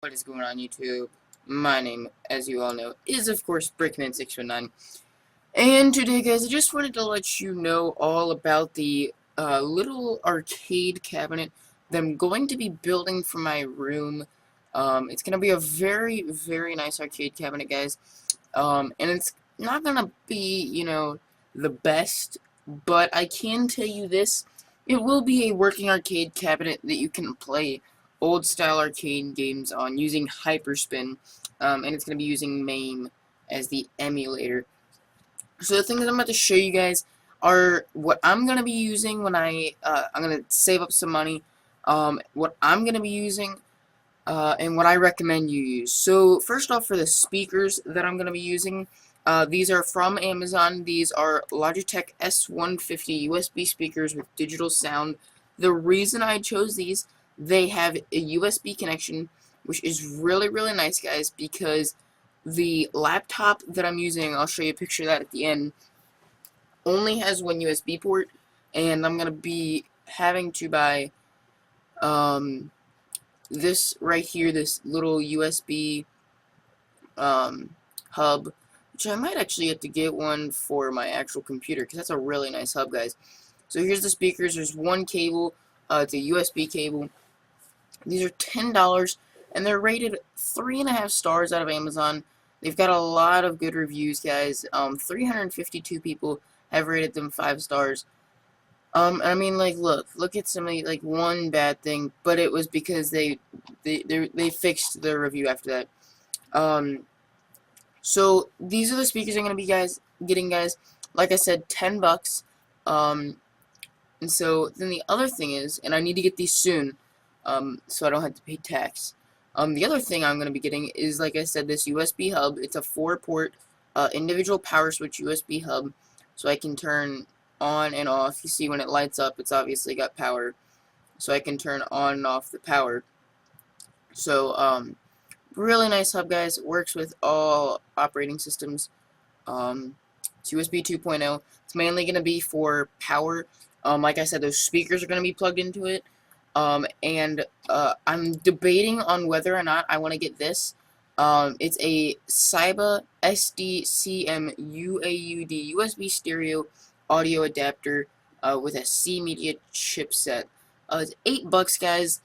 What is going on YouTube? My name, as you all know, is of course Brickman619. And today guys, I just wanted to let you know all about the little arcade cabinet that I'm going to be building for my room. It's going to be a very, very nice arcade cabinet, guys. And it's not going to be, the best, but I can tell you this. It will be a working arcade cabinet that you can play old style arcade games on using Hyperspin, and it's going to be using MAME as the emulator. So the things I'm about to show you guys are what I'm going to be using when I'm going to save up some money, what I'm going to be using, and what I recommend you use. So first off, for the speakers that I'm going to be using, these are from Amazon. These are Logitech S150 USB speakers with digital sound. The reason I chose these, they have a USB connection, which is really, really nice, guys, because the laptop that I'm using, I'll show you a picture of that at the end, only has one USB port, and I'm going to be having to buy this right here, this little USB hub, which I might actually have to get one for my actual computer, because that's a really nice hub, guys. So here's the speakers. There's one cable. It's a USB cable. These are $10, and they're rated 3.5 stars out of Amazon. They've got a lot of good reviews, guys. 352 people have rated them 5 stars. I mean, like, look at somebody, like, one bad thing, but it was because they fixed their review after that. So these are the speakers I'm gonna be getting, guys. Like I said, $10. And so then the other thing is, and I need to get these soon, so I don't have to pay tax. The other thing I'm gonna be getting is, like I said, this USB hub. It's a 4-port, individual power switch USB hub, so I can turn on and off. You see when it lights up, it's obviously got power, so I can turn on and off the power. So, really nice hub, guys. It works with all operating systems. It's USB 2.0. It's mainly going to be for power. Like I said, those speakers are going to be plugged into it. And I'm debating on whether or not I want to get this. It's a Saiba SDCM UAUD USB stereo audio adapter with a C Media chipset. It's $8, guys.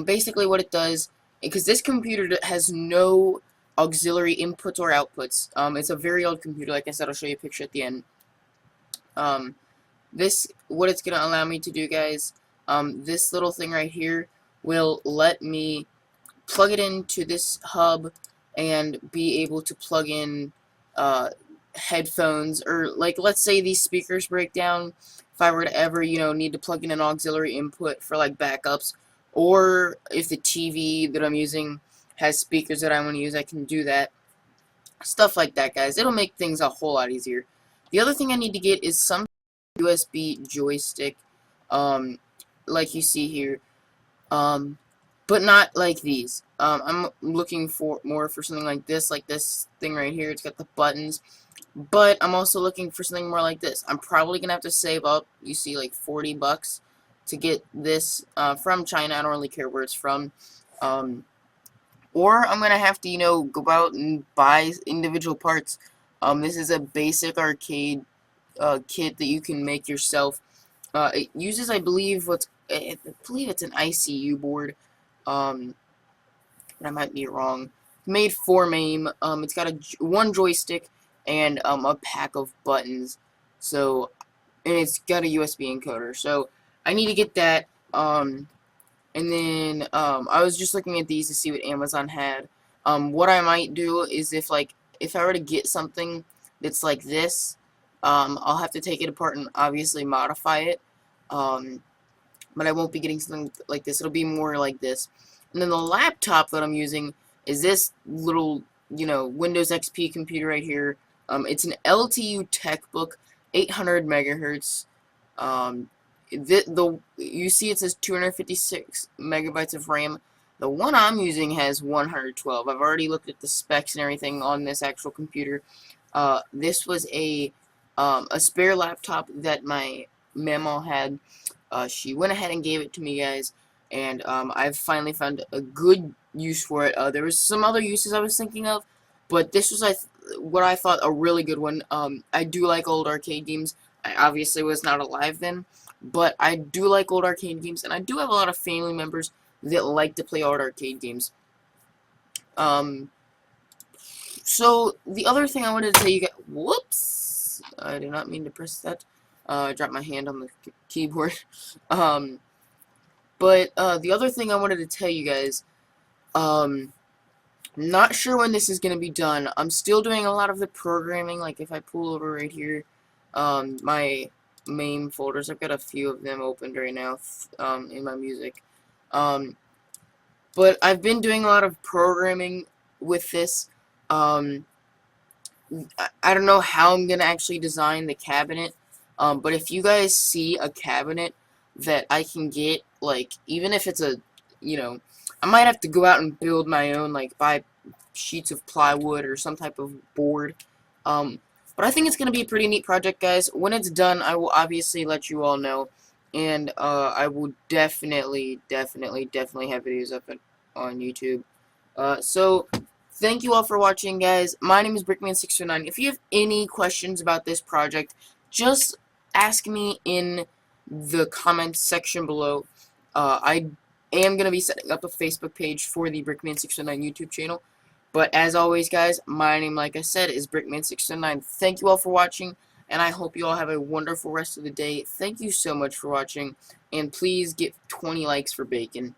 Basically what it does, because this computer has no auxiliary inputs or outputs. It's a very old computer. Like I said, I'll show you a picture at the end. What it's going to allow me to do, guys, this little thing right here will let me plug it into this hub and be able to plug in headphones, or, like, let's say these speakers break down. If I were to ever, need to plug in an auxiliary input for, like, backups, or if the TV that I'm using has speakers that I want to use, I can do that. Stuff like that, guys. It'll make things a whole lot easier. The other thing I need to get is some USB joystick, like you see here, but not like these. I'm looking for more for something like this thing right here. It's got the buttons, but I'm also looking for something more like this. I'm probably gonna have to save up, you see, like $40 to get this from China. I don't really care where it's from. Or I'm gonna have to, go out and buy individual parts. This is a basic arcade kit that you can make yourself. It uses, I believe it's an ICU board. But I might be wrong. Made for MAME. It's got one joystick and a pack of buttons. So, and it's got a USB encoder. So I need to get that. And then I was just looking at these to see what Amazon had. What I might do is if I were to get something that's like this, I'll have to take it apart and obviously modify it. But I won't be getting something like this. It'll be more like this. And then the laptop that I'm using is this little, Windows XP computer right here. It's an LTU TechBook, 800 megahertz. You see it says 256 megabytes of RAM. The one I'm using has 112. I've already looked at the specs and everything on this actual computer. This was a spare laptop that my mama had. She went ahead and gave it to me, guys, and I've finally found a good use for it. There was some other uses I was thinking of, but this was what I thought a really good one. I do like old arcade games. I obviously was not alive then, but I do like old arcade games, and I do have a lot of family members that like to play old arcade games. So the other thing I wanted to tell you guys, whoops, I did not mean to press that. I dropped my hand on the keyboard. But the other thing I wanted to tell you guys, not sure when this is going to be done. I'm still doing a lot of the programming. Like if I pull over right here, my MAME folders, I've got a few of them opened right now in my music. But I've been doing a lot of programming with this. I don't know how I'm going to actually design the cabinet, but if you guys see a cabinet that I can get, like, even if it's a, I might have to go out and build my own, like, buy sheets of plywood or some type of board, but I think it's going to be a pretty neat project, guys. When it's done, I will obviously let you all know, and I will definitely have videos up on YouTube. So, thank you all for watching, guys. My name is Brickman609. If you have any questions about this project, just ask me in the comments section below. I am going to be setting up a Facebook page for the Brickman609 YouTube channel. But as always, guys, my name, like I said, is Brickman609. Thank you all for watching, and I hope you all have a wonderful rest of the day. Thank you so much for watching, and please get 20 likes for bacon.